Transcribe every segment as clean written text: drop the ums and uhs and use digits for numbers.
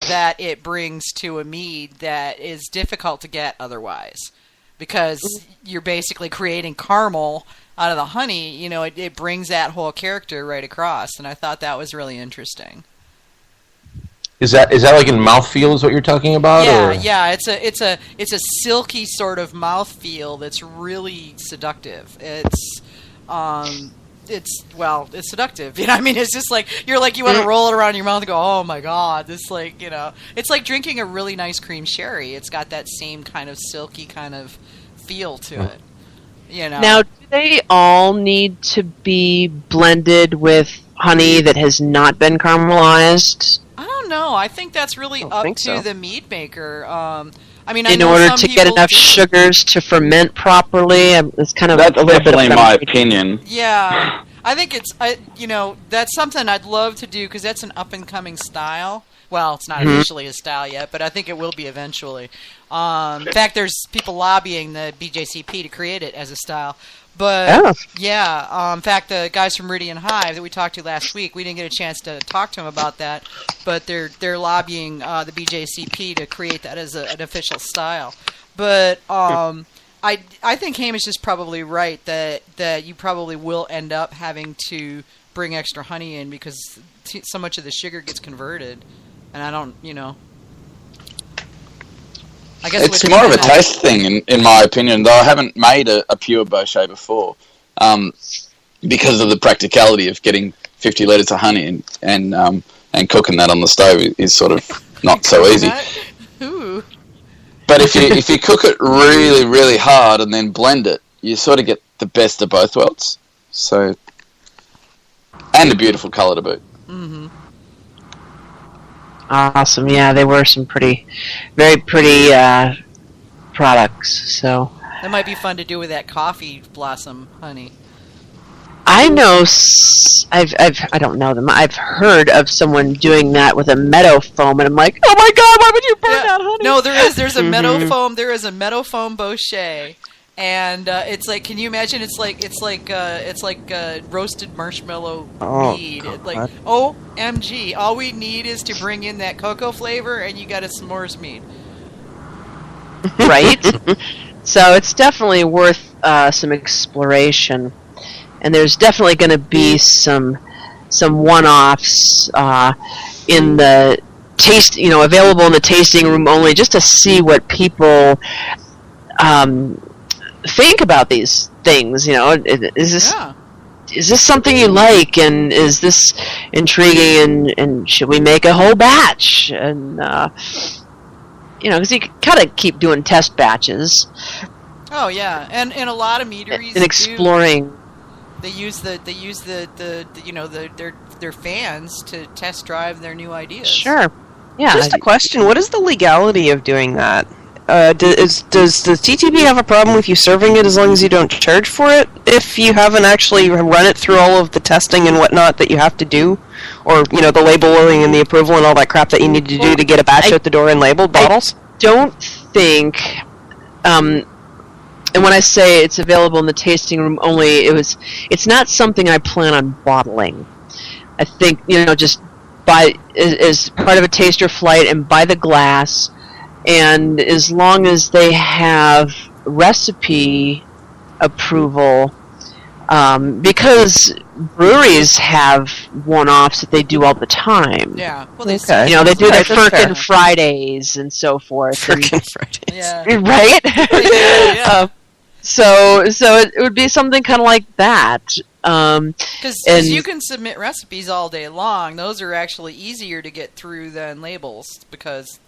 that it brings to a mead that is difficult to get otherwise, because you're basically creating caramel out of the honey. You know, it brings that whole character right across, and I thought that was really interesting. Is that like in mouthfeel is what you're talking about? Yeah, or? yeah. It's a silky sort of mouthfeel that's really seductive. It's seductive. You know, I mean, it's just like you want to roll it around your mouth and go, oh my god, this, like, you know, it's like drinking a really nice cream sherry. It's got that same kind of silky kind of feel to it. You know. Now, do they all need to be blended with honey that has not been caramelized? I don't know. I think that's really up to the mead maker. I mean, in order to get enough sugars to ferment properly, it's kind of that's definitely my opinion. Yeah, I think that's something I'd love to do, because that's an up and coming style. Well, it's not officially a style yet, but I think it will be eventually. In fact, there's people lobbying the BJCP to create it as a style. But, in fact, the guys from Meridian Hive that we talked to last week, we didn't get a chance to talk to them about that, but they're lobbying the BJCP to create that as an official style. But I think Hamish is probably right that you probably will end up having to bring extra honey in, because so much of the sugar gets converted. And I don't, I guess it's more of a taste thing, in my opinion. Though I haven't made a pure Bochet before, because of the practicality of getting 50 litres of honey and cooking that on the stove is sort of not so easy. Ooh. But if you cook it really, really hard and then blend it, you sort of get the best of both worlds. So, and a beautiful colour to boot. Mm-hmm. Awesome. Yeah, they were some very pretty products. So that might be fun to do with that coffee blossom honey. I know. I don't know them. I've heard of someone doing that with a meadow foam, and I'm like, oh my god, why would you burn that honey? No, there's a meadow foam. There is a meadow foam Bochet. And it's like, can you imagine? It's like roasted marshmallow mead. Like, OMG! All we need is to bring in that cocoa flavor, and you got a s'mores mead. Right. So it's definitely worth some exploration, and there's definitely going to be some one-offs in the taste, available in the tasting room only, just to see what people think about these things. Is this something you like, and is this intriguing, and should we make a whole batch? And because you kind of keep doing test batches. Oh yeah, and a lot of meaderies and exploring. They use their fans to test drive their new ideas. Sure. Yeah. Just a question: what is the legality of doing that? Does the TTB have a problem with you serving it as long as you don't charge for it, if you haven't actually run it through all of the testing and whatnot that you have to do? Or, the labeling and the approval and all that crap that you need to do to get a batch out the door in labeled bottles? I don't think, and when I say it's available in the tasting room only, it's not something I plan on bottling. I think, just as part of a taster flight and by the glass. And as long as they have recipe approval, because breweries have one-offs that they do all the time. Yeah, well, they do their Firkin Fridays and so forth. Firkin Fridays, yeah, right. Yeah. So it would be something kind of like that. Because you can submit recipes all day long. Those are actually easier to get through than labels, because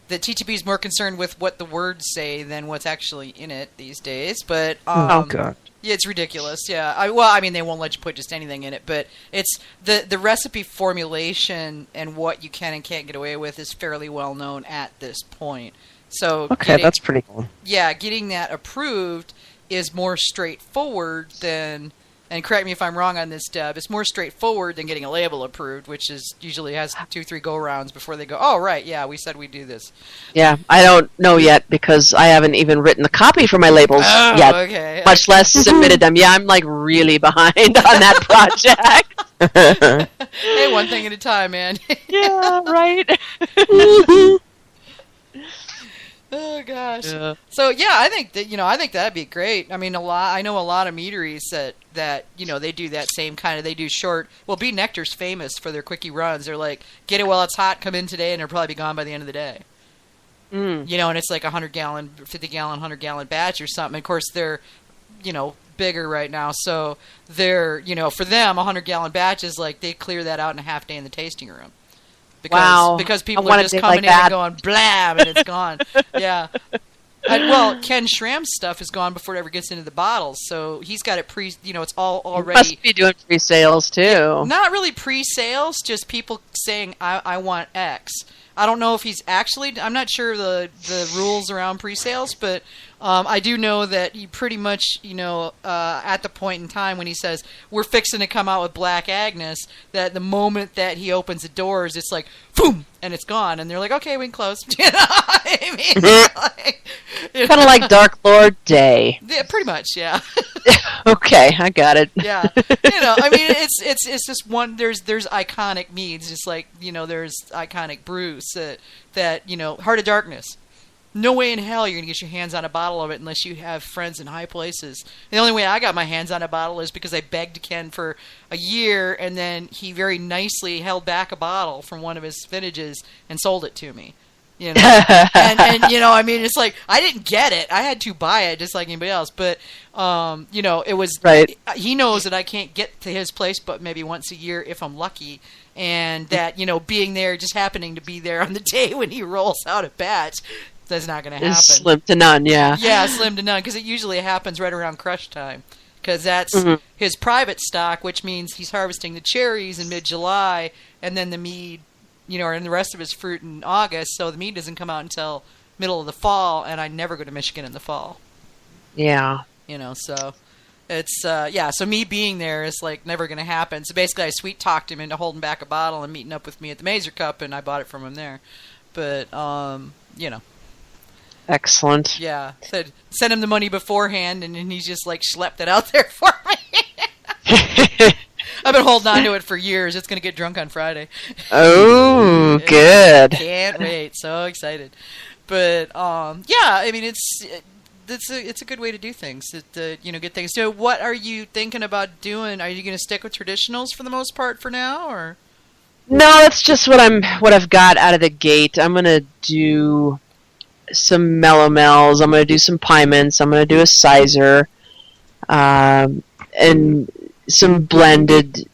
the TTB is more concerned with what the words say than what's actually in it these days. But oh god, yeah, it's ridiculous. Yeah, they won't let you put just anything in it. But it's the recipe formulation and what you can and can't get away with is fairly well known at this point. So that's pretty cool. Yeah, getting that approved is more straightforward than. And correct me if I'm wrong on this, Deb, it's more straightforward than getting a label approved, which is usually has 2-3 go-rounds before they go, oh, right, yeah, we said we'd do this. Yeah, I don't know yet, because I haven't even written a copy for my labels yet, okay. Much less submitted them. Yeah, I'm like really behind on that project. Hey, one thing at a time, man. Yeah, right. So yeah, I think that'd be great. I mean, I know a lot of meaderies that they do that same kind of. They do short. Well, Bee Nectar's famous for their quickie runs. They're like, get it while it's hot, come in today, and they'll probably be gone by the end of the day. And it's like a 100-gallon, 50-gallon, 100-gallon batch or something. And of course, they're bigger right now, so they're for them 100-gallon batches, like they clear that out in a half day in the tasting room. Because people are just coming in and going blam, and it's gone. Yeah. Well, Ken Schramm's stuff is gone before it ever gets into the bottles, so he's got it it's all already. Must be doing pre-sales too. Not really pre-sales, just people saying I want X. I don't know if he's actually. I'm not sure the rules around pre-sales, but I do know that he pretty much, at the point in time when he says we're fixing to come out with Black Agnes, that the moment that he opens the doors, it's like boom, and it's gone, and they're like, okay, we can close. You know what I mean? Kind of like Dark Lord Day. Yeah, pretty much, yeah. Okay, I got it. Yeah, I mean, it's just one. There's iconic meads, just like there's iconic brews that Heart of Darkness. No way in hell you're going to get your hands on a bottle of it unless you have friends in high places. The only way I got my hands on a bottle is because I begged Ken for a year, and then he very nicely held back a bottle from one of his vintages and sold it to me. And I mean, it's like I didn't get it. I had to buy it just like anybody else. But it was right. He knows that I can't get to his place, but maybe once a year if I'm lucky. And that being there, just happening to be there on the day when he rolls out a batch. That's not going to happen. It's slim to none, yeah. Yeah, slim to none, because it usually happens right around crush time. Because that's his private stock, which means he's harvesting the cherries in mid-July, and then the mead, and the rest of his fruit in August, so the mead doesn't come out until middle of the fall, and I never go to Michigan in the fall. Yeah. So it's, so me being there is, like, never going to happen. So basically I sweet-talked him into holding back a bottle and meeting up with me at the Mazer Cup, and I bought it from him there. But, Excellent. Yeah. Sent him the money beforehand, and then he's just, like, schlepped it out there for me. I've been holding on to it for years. It's going to get drunk on Friday. Oh, good. Can't wait. So excited. But, I mean, it's a good way to do things, get things. So what are you thinking about doing? Are you going to stick with traditionals for the most part for now, or? No, that's just what I've got out of the gate. I'm going to do some melomels. I'm going to do some pie mints. I'm going to do a sizer, and some blended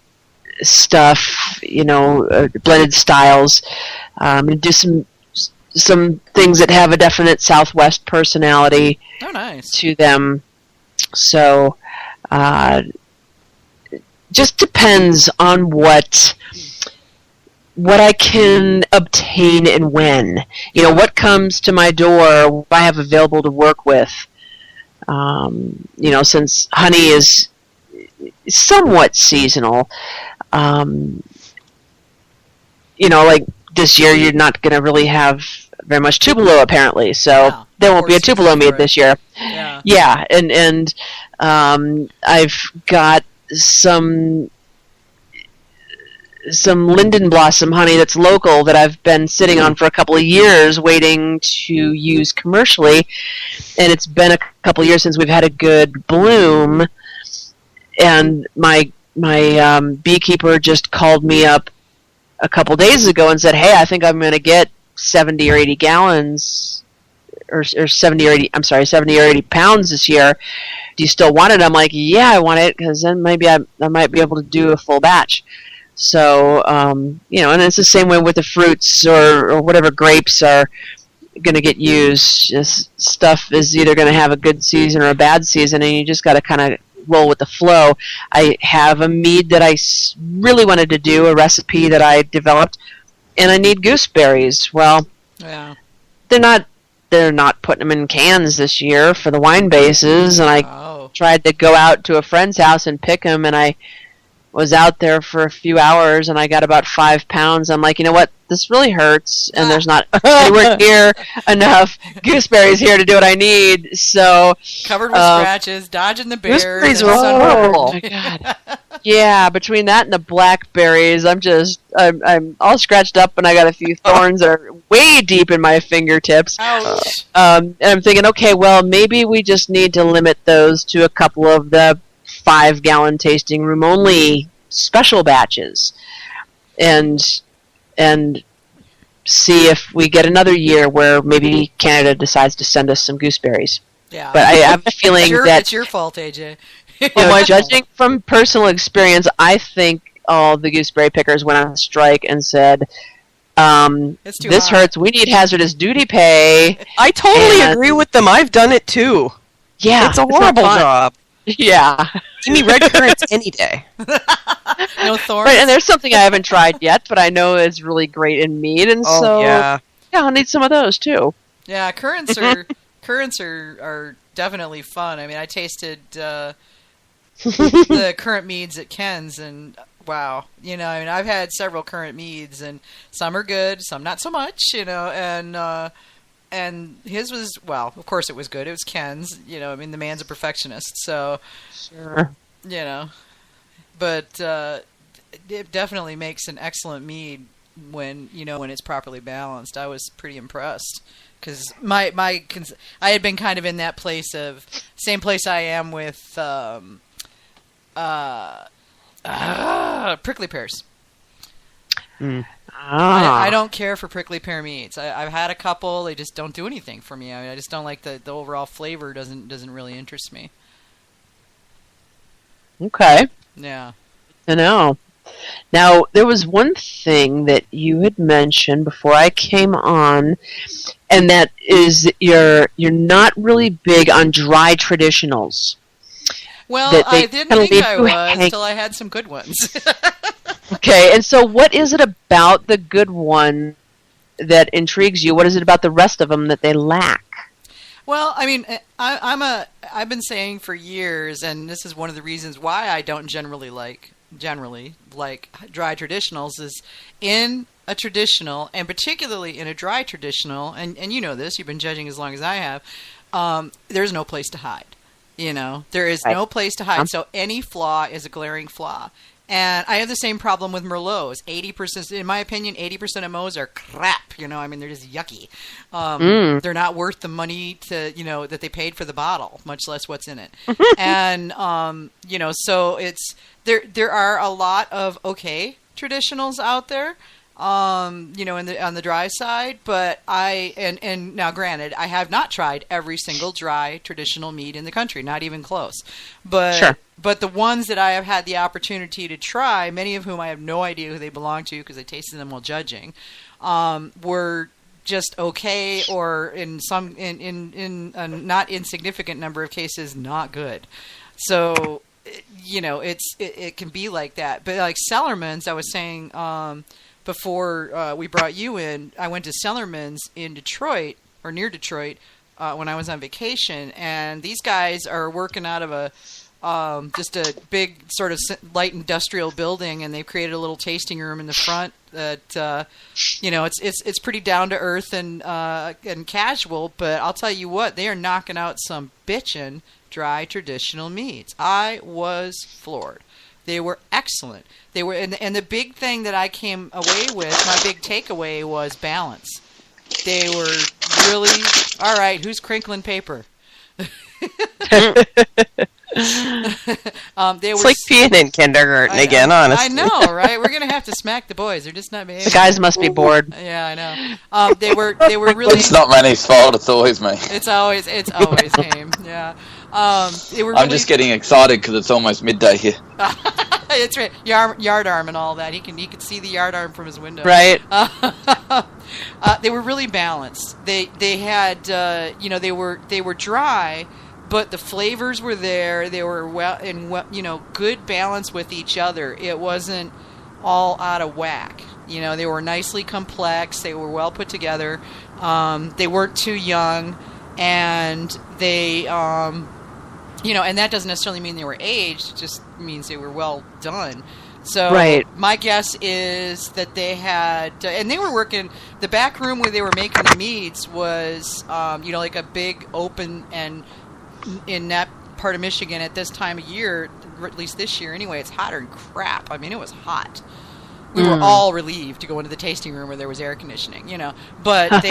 stuff. Blended styles. I'm going to do some things that have a definite Southwest personality. Oh, nice. To them. So, just depends on what I can obtain and when. What comes to my door, what I have available to work with. Since honey is somewhat seasonal, like this year you're not going to really have very much Tupelo apparently, so there won't be a Tupelo mead this year. Yeah, and I've got some linden blossom honey that's local that I've been sitting on for a couple of years waiting to use commercially, and it's been a couple of years since we've had a good bloom, and my beekeeper just called me up a couple days ago and said, hey, I think I'm going to get 70 or 80 gallons or 70 or 80 pounds this year. Do you still want it? I'm like, yeah, I want it, because then maybe I might be able to do a full batch. So, and it's the same way with the fruits or whatever grapes are going to get used. Just stuff is either going to have a good season or a bad season, and you just got to kind of roll with the flow. I have a mead that I really wanted to do, a recipe that I developed, and I need gooseberries. Well, yeah. They're not putting them in cans this year for the wine bases, and I tried to go out to a friend's house and pick them, and I was out there for a few hours, and I got about 5 pounds. I'm like, you know what? This really hurts, and there's not anywhere near enough gooseberries here to do what I need. So covered with scratches, dodging the bears. Gooseberries, oh my God. Yeah, between that and the blackberries, I'm all scratched up, and I got a few thorns that are way deep in my fingertips. Ouch. And I'm thinking, okay, well, maybe we just need to limit those to a couple of the 5-gallon tasting room only special batches, and see if we get another year where maybe Canada decides to send us some gooseberries. Yeah. But I have a feeling that it's your fault, AJ. judging from personal experience, I think all the gooseberry pickers went on strike and said, It's too this hot. hurts, we need hazardous duty pay. I totally And- agree with them. I've done it too. Yeah, It's a not horrible fun. job. Yeah. Give me red currants any day. No thorns. Right, and there's something I haven't tried yet, but I know is really great in mead, and Oh, so yeah. I'll need some of those too. Yeah, currants are definitely fun. I mean, I tasted the currant meads at Ken's, and wow, I mean, I've had several currant meads, and some are good, some not so much, and his was, well, of course it was good. It was Ken's, I mean, the man's a perfectionist, so Sure. but it definitely makes an excellent mead when it's properly balanced. I was pretty impressed because I had been kind of in that place of same place I am with prickly pears. I don't care for prickly pear meats. I've had a couple. They just don't do anything for me. I mean, I just don't like the overall flavor. Doesn't really interest me. Okay. Yeah. I know. Now, there was one thing that you had mentioned before I came on, and that is you're not really big on dry traditionals. Well, That they I didn't kinda think leave I you was hang- until I had some good ones. Okay, and so what is it about the good one that intrigues you? What is it about the rest of them that they lack? Well, I mean, I've been saying for years, and this is one of the reasons why I don't generally like dry traditionals, is in a traditional, and particularly in a dry traditional, and you know this, you've been judging as long as I have, there's no place to hide. There is no place to hide. So any flaw is a glaring flaw. And I have the same problem with Merlots. 80%, in my opinion, 80% of Mo's are crap. I mean, they're just yucky. They're not worth the money that they paid for the bottle, much less what's in it. And so it's there are a lot of okay traditionals out there. On the dry side, but and now granted, I have not tried every single dry traditional mead in the country, not even close. But Sure. But the ones that I have had the opportunity to try, many of whom I have no idea who they belong to because I tasted them while judging, were just okay, or in a not insignificant number of cases, not good. So it can be like that. But like Cellarman's, I was saying. Before we brought you in, I went to Cellarman's in Detroit, or near Detroit, when I was on vacation, and these guys are working out of just a big sort of light industrial building, and they've created a little tasting room in the front that it's pretty down to earth and casual. But I'll tell you what, they are knocking out some bitchin' dry traditional meads. I was floored. They were excellent. They were, and the big thing that I came away with, my big takeaway was balance. They were really all right. Who's crinkling paper? It's like being in kindergarten again, honestly. I know, right? We're gonna have to smack the boys. They're just not behaving. The guys must be bored. Yeah, I know. They were really. It's not Manny's fault. It's always me. It's always him. Yeah. They were. I'm just getting excited because it's almost midday here. It's right. Yard arm and all that. He could see the yard arm from his window. Right. They were really balanced. They had they were dry, but the flavors were there. They were good balance with each other. It wasn't all out of whack. They were nicely complex. They were well put together. They weren't too young, and they and that doesn't necessarily mean they were aged. It just means they were well done. So right. My guess is that they had, and they were working, the back room where they were making the meads was, like a big open, and in that part of Michigan at this time of year, at least this year anyway, it's hotter than crap. I mean, it was hot. We were all relieved to go into the tasting room where there was air conditioning, but